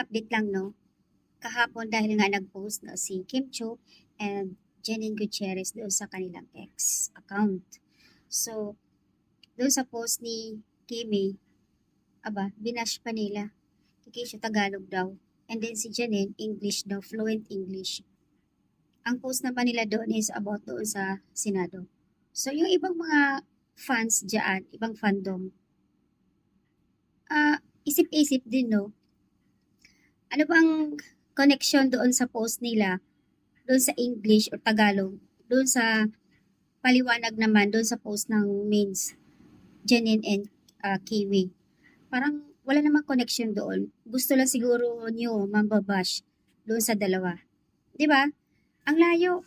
update lang 'no, kahapon dahil nga nag-post na si Kim Chiu and Janine Gutierrez doon sa kanilang X account. So, doon sa post ni Kimi, aba, binash pa nila. Kikisyo Tagalog daw. And then si Janine, English daw, fluent English. Ang post naman nila doon is about doon sa Senado. So, yung ibang mga fans dyan, ibang fandom, isip-isip din, no? Ano bang connection doon sa post nila, doon sa English or Tagalog, doon sa paliwanag naman, doon sa post ng mains, Janine and Kiwi. Parang wala namang connection doon. Gusto lang siguro nyo mambabash doon sa dalawa. Di ba? Ang layo.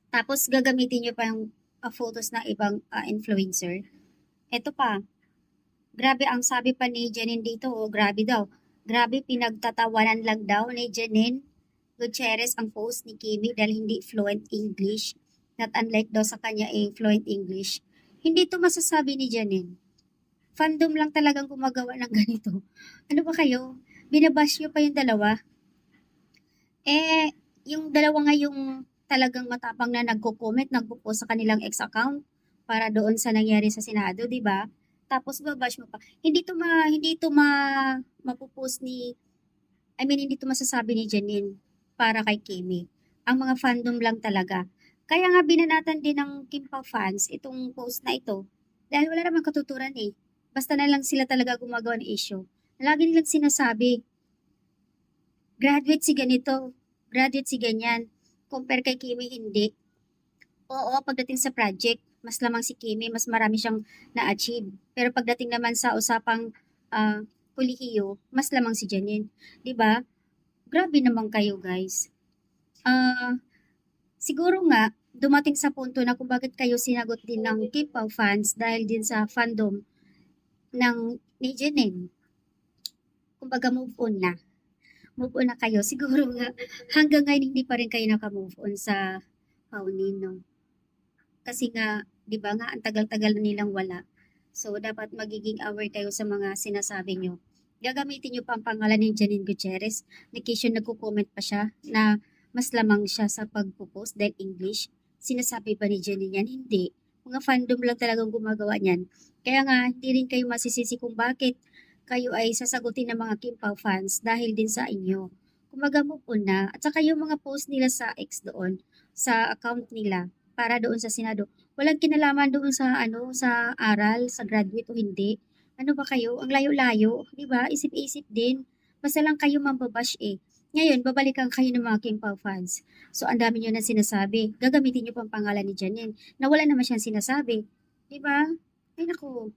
Tapos gagamitin nyo pa yung photos ng ibang influencer. Ito pa, grabe ang sabi pa ni Janine dito, grabe daw. Grabe pinagtatawanan lang daw ni Janine Gutierrez ang post ni Kimi dahil hindi fluent English. Not unlike daw sa kanya fluent English. Hindi to masasabi ni Janine. Fandom lang talagang gumagawa ng ganito. Ano ba kayo? Binabash nyo pa yung dalawa? Yung dalawa nga yung talagang matapang na nagko-comment, nagpo-post sa kanilang ex account para doon sa nangyari sa Senado, di ba? Tapos babash mo pa. Hindi to mapopost ni, hindi to masasabi ni Janine para kay Kimi. Ang mga fandom lang talaga. Kaya nga binanatan din ng Kim Pao fans itong post na ito dahil wala namang katuturan eh. Basta na lang sila talaga gumagawa ng issue. Lagi nilang sinasabi, graduate si ganito, graduate si ganyan. Compare kay Kimi, hindi. Oo, pagdating sa project, mas lamang si Kimi, mas marami siyang na-achieve. Pero pagdating naman sa usapang kolehiyo, mas lamang si Janine. 'Di ba? Grabe naman kayo, guys. Siguro nga, dumating sa punto na kung bakit kayo sinagot din ng Kim Pao fans dahil din sa fandom ng ni Janine. Kumbaga move on na. Move on na kayo. Siguro nga, hanggang ngayon hindi pa rin kayo naka-move on sa Paunin, no? Kasi nga, di ba nga, ang tagal-tagal na nilang wala. So, dapat magiging aware kayo sa mga sinasabi nyo. Gagamitin nyo pa ang pangalan ni Janine Gutierrez. Nakisyon nagko-comment pa siya na mas lamang siya sa pagpo-post dahil English. Sinasabi ba ni Janine yan? Hindi. Mga fandom lang talagang gumagawa niyan. Kaya nga, hindi rin kayo masisisi kung bakit kayo ay sasagutin ng mga Kim Pao fans dahil din sa inyo. Kumaga move on na. At saka yung mga post nila sa X doon, sa account nila, para doon sa Senado. Walang kinalaman doon sa sa aral, sa graduate o hindi. Ano ba kayo? Ang layo-layo, 'di ba? Isip-isip din. Basta lang kayo mambabash eh. Ngayon, babalikan kayo ng mga Kim Pao fans. So, ang dami nyo na sinasabi. Gagamitin nyo pang pangalan ni Janine na wala naman siyang sinasabi. 'Di ba? Ay naku.